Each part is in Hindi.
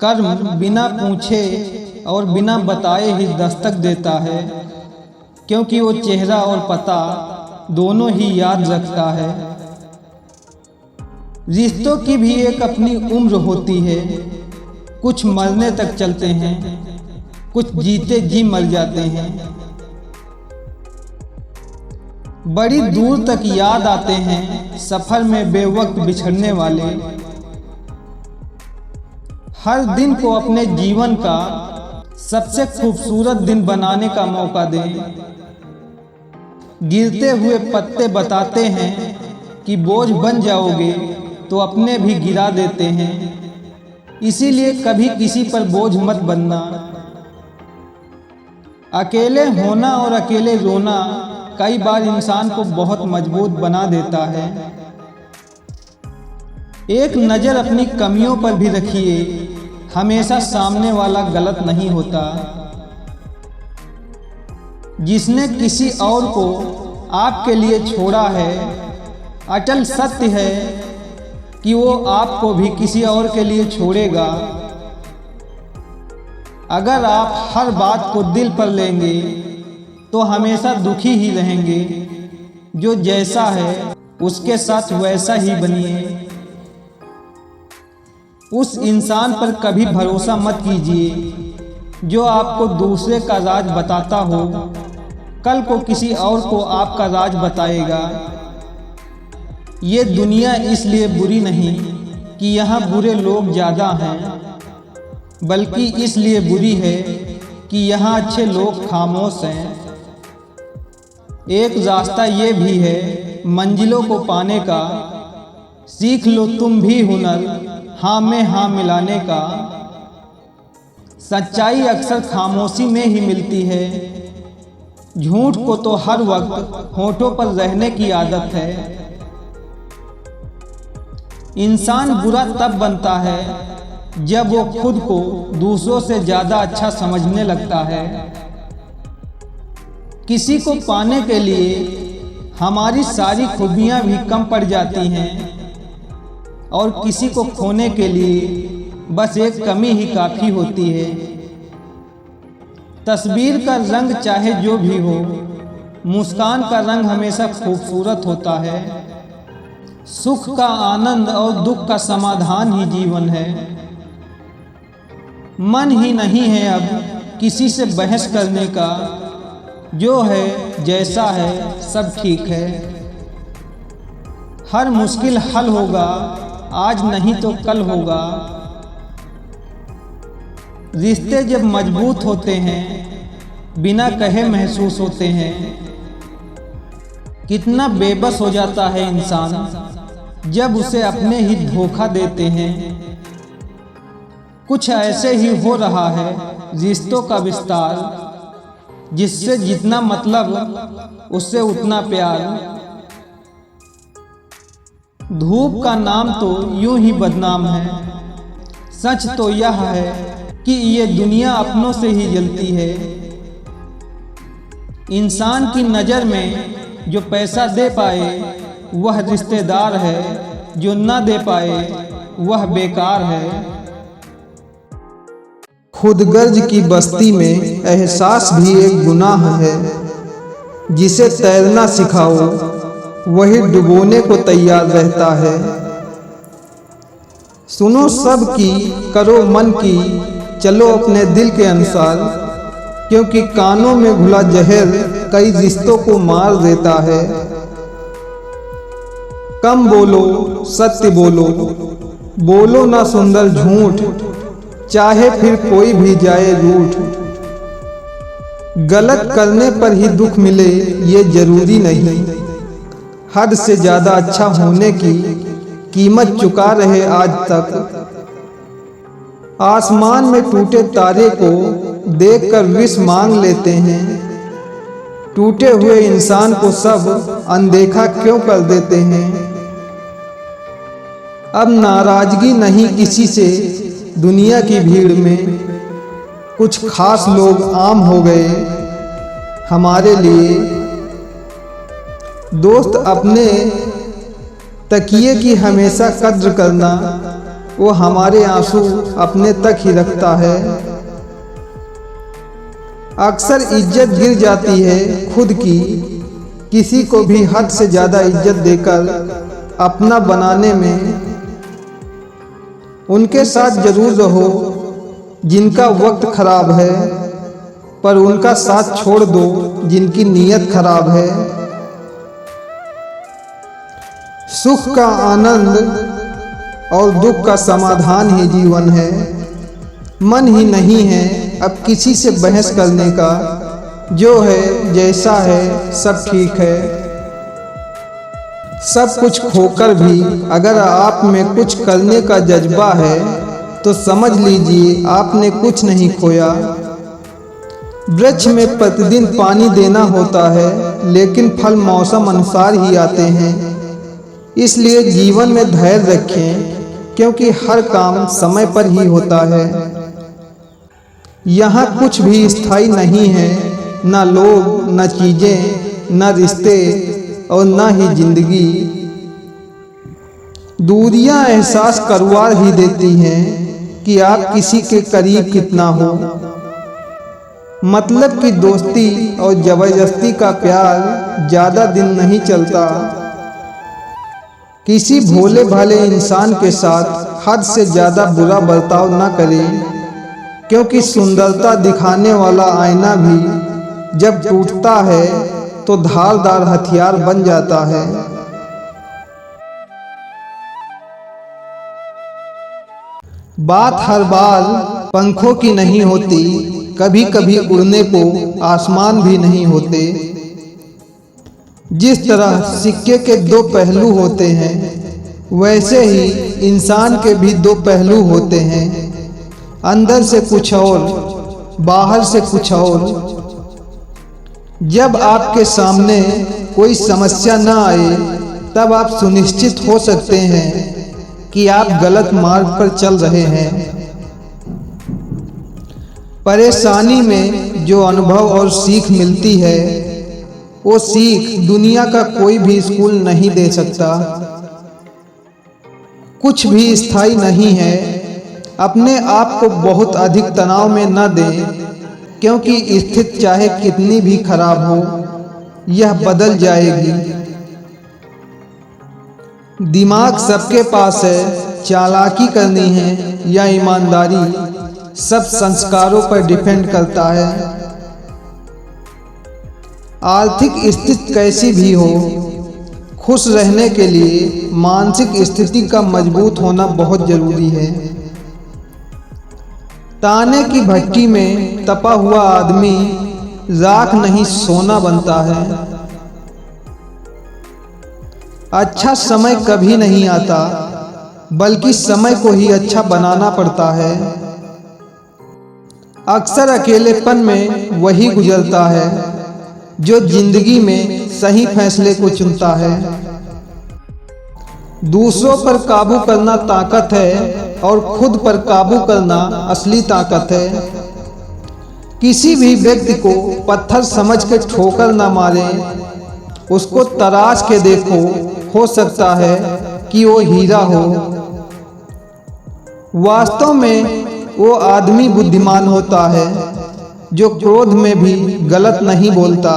कर्म बिना पूछे और बिना बताए ही दस्तक देता है, क्योंकि वो चेहरा और पता दोनों ही याद रखता है। रिश्तों की भी एक अपनी उम्र होती है, कुछ मरने तक चलते हैं, कुछ जीते जी मर जाते हैं। बड़ी दूर तक याद आते हैं सफर में बेवक्त बिछड़ने वाले। हर दिन को अपने जीवन का सबसे खूबसूरत दिन बनाने का मौका दें। गिरते हुए पत्ते बताते हैं कि बोझ बन जाओगे, तो अपने भी गिरा देते हैं। इसीलिए कभी किसी पर बोझ मत बनना। अकेले होना और अकेले रोना कई बार इंसान को बहुत मजबूत बना देता है। एक नज़र अपनी कमियों पर भी रखिए, हमेशा सामने वाला गलत नहीं होता। जिसने किसी और को आपके लिए छोड़ा है, अटल सत्य है कि वो आपको भी किसी और के लिए छोड़ेगा। अगर आप हर बात को दिल पर लेंगे तो हमेशा दुखी ही रहेंगे। जो जैसा है उसके साथ वैसा ही बनिए। उस इंसान पर कभी भरोसा मत कीजिए जो आपको दूसरे का राज बताता हो, कल को किसी और को आपका राज बताएगा। ये दुनिया इसलिए बुरी नहीं कि यहाँ बुरे लोग ज़्यादा हैं, बल्कि इसलिए बुरी है कि यहाँ अच्छे लोग खामोश हैं। एक रास्ता ये भी है मंजिलों को पाने का, सीख लो तुम भी हुनर हाँ में हाँ मिलाने का। सच्चाई अक्सर खामोशी में ही मिलती है, झूठ को तो हर वक्त होठों पर रहने की आदत है। इंसान बुरा तब बनता है जब वो खुद को दूसरों से ज़्यादा अच्छा समझने लगता है। किसी को पाने के लिए हमारी सारी खूबियाँ भी कम पड़ जाती हैं, और किसी को खोने के लिए बस एक कमी ही काफ़ी होती है। तस्वीर का रंग चाहे जो भी हो, मुस्कान का रंग हमेशा खूबसूरत होता है। सुख का आनंद और दुख का समाधान ही जीवन है। मन ही नहीं है अब किसी से बहस करने का, जो है जैसा है सब ठीक है। हर मुश्किल हल होगा, आज नहीं तो कल होगा। रिश्ते जब मजबूत होते हैं, बिना कहे महसूस होते हैं। कितना बेबस हो जाता है इंसान जब उसे अपने ही धोखा देते हैं। कुछ ऐसे ही हो रहा है रिश्तों का विस्तार, जिससे जितना मतलब उससे उतना प्यार। धूप का नाम तो यूं ही बदनाम है, सच तो यह है कि ये दुनिया अपनों से ही जलती है। इंसान की नज़र में जो पैसा दे पाए वह रिश्तेदार है, जो ना दे पाए वह बेकार है। खुदगर्ज की बस्ती में एहसास भी एक गुनाह है। जिसे तैरना सिखाओ वही डुबोने को तैयार रहता है। सुनो सब की, करो मन की, चलो अपने दिल के अनुसार, क्योंकि कानों में घुला जहर कई रिश्तों को मार देता है। कम बोलो, सत्य बोलो, बोलो ना सुंदर झूठ, चाहे फिर कोई भी जाए रूठ। गलत करने पर ही दुख मिले ये जरूरी नहीं, हद से ज़्यादा अच्छा होने की कीमत चुका रहे आज तक। आसमान में टूटे तारे को देखकर विश मांग लेते हैं, टूटे हुए इंसान को सब अनदेखा क्यों कर देते हैं। अब नाराजगी नहीं किसी से दुनिया की भीड़ में, कुछ खास लोग आम हो गए हमारे लिए। दोस्त अपने तकिए की हमेशा कद्र करना, वो हमारे आंसू अपने तक ही रखता है। अक्सर इज्जत गिर जाती है खुद की, किसी को भी हद से ज़्यादा इज्जत देकर अपना बनाने में। उनके साथ जरूर रहो जिनका वक्त खराब है, पर उनका साथ छोड़ दो जिनकी नीयत खराब है। सुख का आनंद और दुख का समाधान ही जीवन है। मन ही नहीं है अब किसी से बहस करने का, जो है जैसा है सब ठीक है। सब कुछ खोकर भी अगर आप में कुछ करने का जज्बा है तो समझ लीजिए आपने कुछ नहीं खोया। वृक्ष में प्रतिदिन पानी देना होता है, लेकिन फल मौसम अनुसार ही आते हैं। इसलिए जीवन में धैर्य रखें, क्योंकि हर काम समय पर ही होता है। यहाँ कुछ भी स्थायी नहीं है, ना लोग, ना चीजें, ना रिश्ते और ना ही जिंदगी। दूरियां एहसास करवा ही देती हैं कि आप किसी के करीब कितना हो। मतलब कि दोस्ती और जबरदस्ती का प्यार ज़्यादा दिन नहीं चलता। किसी भोले भाले इंसान के साथ हद से ज़्यादा बुरा बर्ताव न करें, क्योंकि सुंदरता दिखाने वाला आईना भी जब टूटता है तो धारदार हथियार बन जाता है। बात हर बार पंखों की नहीं होती, कभी कभी उड़ने को आसमान भी नहीं होते। जिस तरह सिक्के के दो पहलू होते हैं, वैसे ही इंसान के भी दो पहलू होते हैं, अंदर से कुछ और, बाहर से कुछ और। जब आपके सामने कोई समस्या न आए, तब आप सुनिश्चित हो सकते हैं कि आप गलत मार्ग पर चल रहे हैं। परेशानी में जो अनुभव और सीख मिलती है, वो सीख दुनिया का कोई भी स्कूल नहीं दे सकता। कुछ भी स्थायी नहीं है। अपने आप को बहुत अधिक तनाव में न दें, क्योंकि स्थिति चाहे कितनी भी खराब हो, यह बदल जाएगी। दिमाग सबके पास है, चालाकी करनी है या ईमानदारी, सब संस्कारों पर डिपेंड करता है। आर्थिक स्थिति कैसी भी हो, खुश रहने के लिए मानसिक स्थिति का मजबूत होना बहुत जरूरी है। ताने की भट्टी में तपा हुआ आदमी राख नहीं सोना बनता है। अच्छा समय कभी नहीं आता, बल्कि समय को ही अच्छा बनाना पड़ता है। अक्सर अकेलेपन में वही गुजरता है जो जिंदगी में सही फैसले को चुनता है। दूसरों पर काबू करना ताकत है और खुद पर काबू करना असली ताकत है। किसी भी व्यक्ति को पत्थर समझ के ठोकर न मारें, उसको तराश के देखो, हो सकता है कि वो हीरा हो। वास्तव में वो आदमी बुद्धिमान होता है जो क्रोध में भी गलत नहीं बोलता।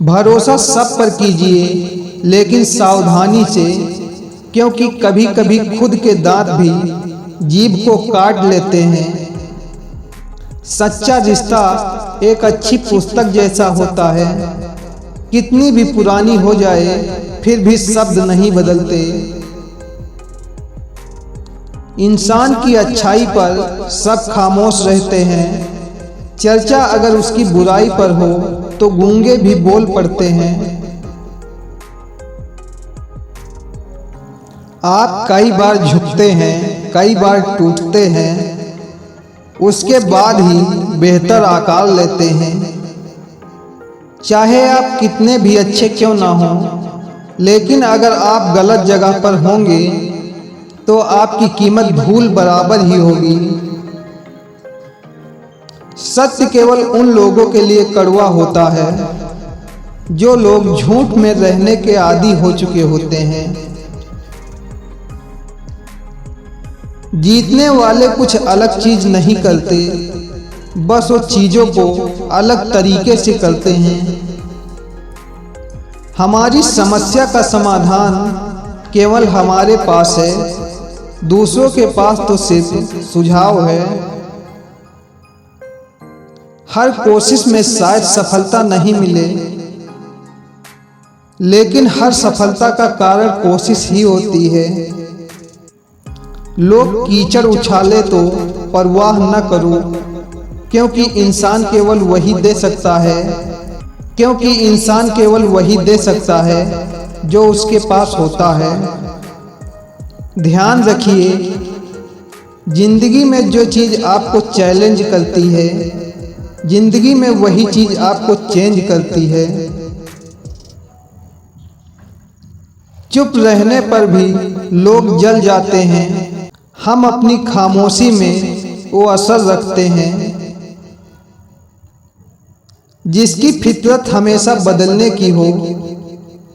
भरोसा सब पर कीजिए, लेकिन सावधानी से, क्योंकि कभी कभी खुद के दांत भी जीभ को काट लेते हैं। सच्चा रिश्ता एक अच्छी पुस्तक जैसा होता है, कितनी भी पुरानी हो जाए फिर भी शब्द नहीं बदलते। इंसान की अच्छाई पर सब खामोश रहते हैं, चर्चा अगर उसकी बुराई पर हो तो गूंगे भी बोल पड़ते हैं। आप कई बार झुकते हैं, कई बार टूटते हैं, उसके बाद ही बेहतर आकार लेते हैं। चाहे आप कितने भी अच्छे क्यों ना हों, लेकिन अगर आप गलत जगह पर होंगे तो आपकी कीमत धूल बराबर ही होगी। सत्य केवल उन लोगों के लिए कड़वा होता है जो लोग झूठ में रहने के आदी हो चुके होते हैं। जीतने वाले कुछ अलग चीज नहीं करते, बस वो चीजों को अलग तरीके से करते हैं। हमारी समस्या का समाधान केवल हमारे पास है, दूसरों के पास तो सिर्फ सुझाव है। हर कोशिश में शायद सफलता नहीं मिले, लेकिन हर सफलता का कारण कोशिश ही होती है। लोग कीचड़ उछाले तो परवाह न करो, क्योंकि इंसान केवल वही दे सकता है, जो उसके पास होता है। ध्यान रखिए, जिंदगी में जो चीज आपको चैलेंज करती है, जिंदगी में वही चीज आपको चेंज करती है। चुप रहने पर भी लोग जल जाते हैं, हम अपनी खामोशी में वो असर रखते हैं। जिसकी फितरत हमेशा बदलने की हो,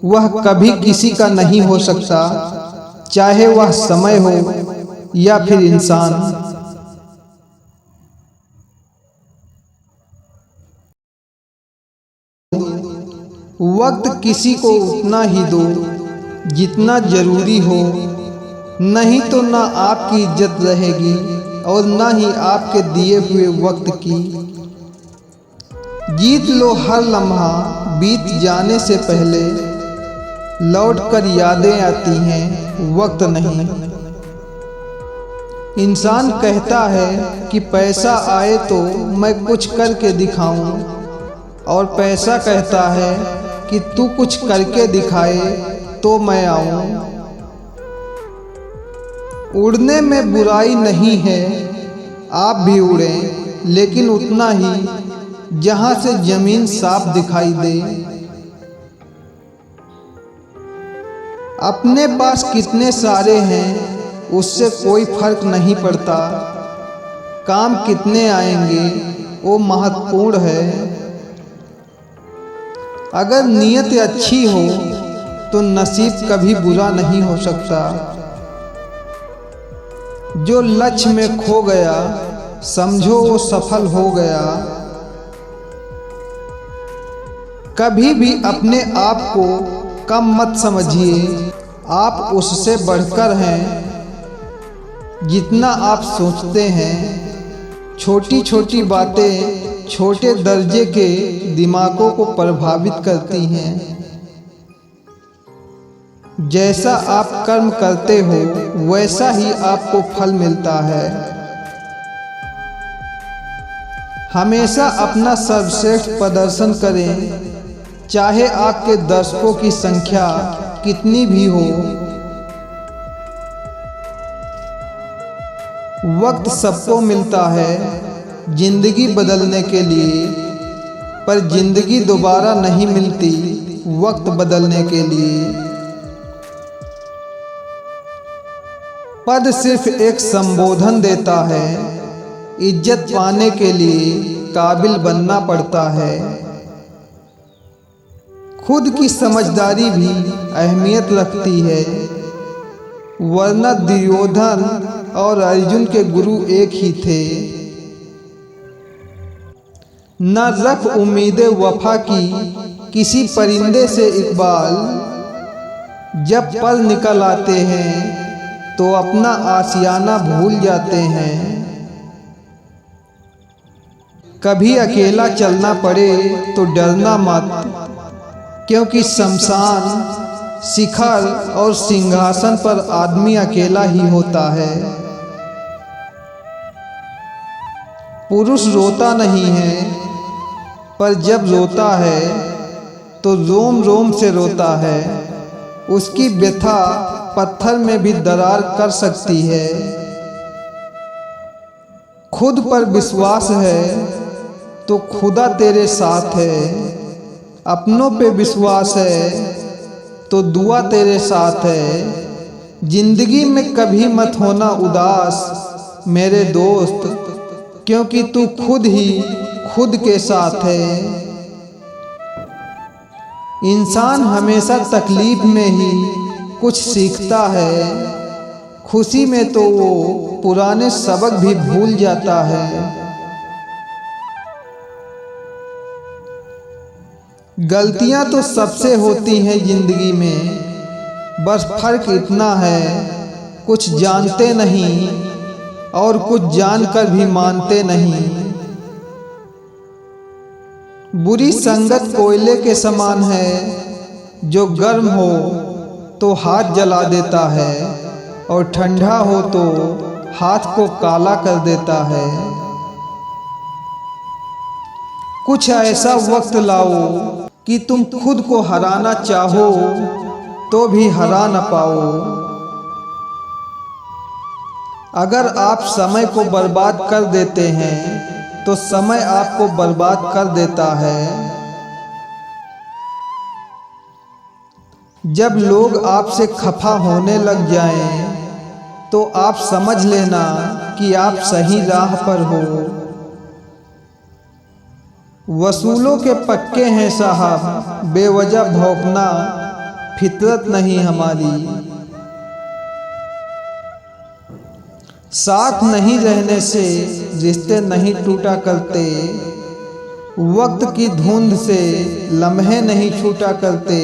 वह कभी किसी का नहीं हो सकता, चाहे वह समय हो या फिर इंसान। वक्त किसी को उतना ही दो जितना जरूरी हो, नहीं तो ना आपकी इज्जत रहेगी और ना ही आपके दिए हुए वक्त की। जीत लो हर लम्हा, बीत जाने से पहले लौट कर यादें आती हैं, वक्त नहीं। इंसान कहता है कि पैसा आए तो मैं कुछ करके दिखाऊं, और पैसा कहता है कि तू कुछ करके दिखाए तो मैं आऊं। उड़ने में बुराई नहीं है, आप भी उड़ें, लेकिन उतना ही जहां से जमीन साफ दिखाई दे। अपने पास कितने सारे हैं उससे कोई फर्क नहीं पड़ता, काम कितने आएंगे वो महत्वपूर्ण है। अगर नीयत अच्छी हो तो नसीब कभी बुरा नहीं हो सकता। जो लक्ष्य में खो गया समझो वो सफल हो गया। कभी भी अपने आप को कम मत समझिए, आप उससे बढ़कर हैं जितना आप सोचते हैं। छोटी छोटी बातें छोटे दर्जे के दिमागों को प्रभावित करती हैं। जैसा आप कर्म करते हो वैसा ही आपको फल मिलता है। हमेशा अपना सर्वश्रेष्ठ प्रदर्शन करें, चाहे आपके दर्शकों की संख्या कितनी भी हो। वक्त सबको मिलता है जिंदगी बदलने के लिए, पर जिंदगी दोबारा नहीं मिलती वक्त बदलने के लिए। पद सिर्फ एक संबोधन देता है, इज्जत पाने के लिए काबिल बनना पड़ता है। खुद की समझदारी भी अहमियत रखती है, वरना दुर्योधन और अर्जुन के गुरु एक ही थे। न रख उम्मीदें वफा की किसी परिंदे से इकबाल, जब पल निकल आते हैं तो अपना आशियाना भूल जाते हैं। कभी अकेला चलना पड़े तो डरना मत, क्योंकि शमशान, शिखर और सिंहासन पर आदमी अकेला ही होता है। पुरुष रोता नहीं है, पर जब रोता है तो रोम रोम से रोता है। उसकी व्यथा पत्थर में भी दरार कर सकती है। खुद पर विश्वास है तो खुदा तेरे साथ है, अपनों पे विश्वास है तो दुआ तेरे साथ है। जिंदगी में कभी मत होना उदास मेरे दोस्त, क्योंकि तू खुद ही खुद के साथ है। इंसान हमेशा तकलीफ में ही कुछ सीखता है, खुशी में तो वो पुराने सबक भी भूल जाता है। गलतियां तो सबसे होती हैं जिंदगी में, बस फर्क इतना है कुछ जानते नहीं और कुछ जानकर भी मानते नहीं। बुरी संगत कोयले के समान है, जो गर्म हो तो हाथ जला देता है और ठंडा हो तो हाथ को काला कर देता है। कुछ ऐसा वक्त लाओ कि तुम खुद को हराना चाहो तो भी हरा न पाओ। अगर आप समय को बर्बाद कर देते हैं तो समय आपको बर्बाद कर देता है। जब लोग आपसे खफा होने लग जाएं, तो आप समझ लेना कि आप सही राह पर हो। वसूलों के पक्के हैं साहब, बेवजह भौंकना फितरत नहीं हमारी। साथ नहीं रहने से रिश्ते नहीं टूटा करते, वक्त की धुंध से लम्हे नहीं छूटा करते।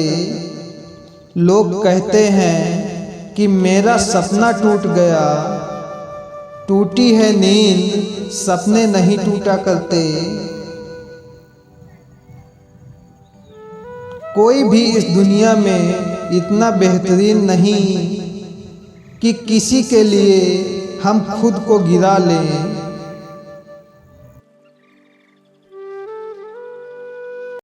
लोग कहते हैं कि मेरा सपना टूट गया, टूटी है नींद, सपने नहीं टूटा करते। कोई भी इस दुनिया में इतना बेहतरीन नहीं कि किसी के लिए हम खुद को गिरा लें।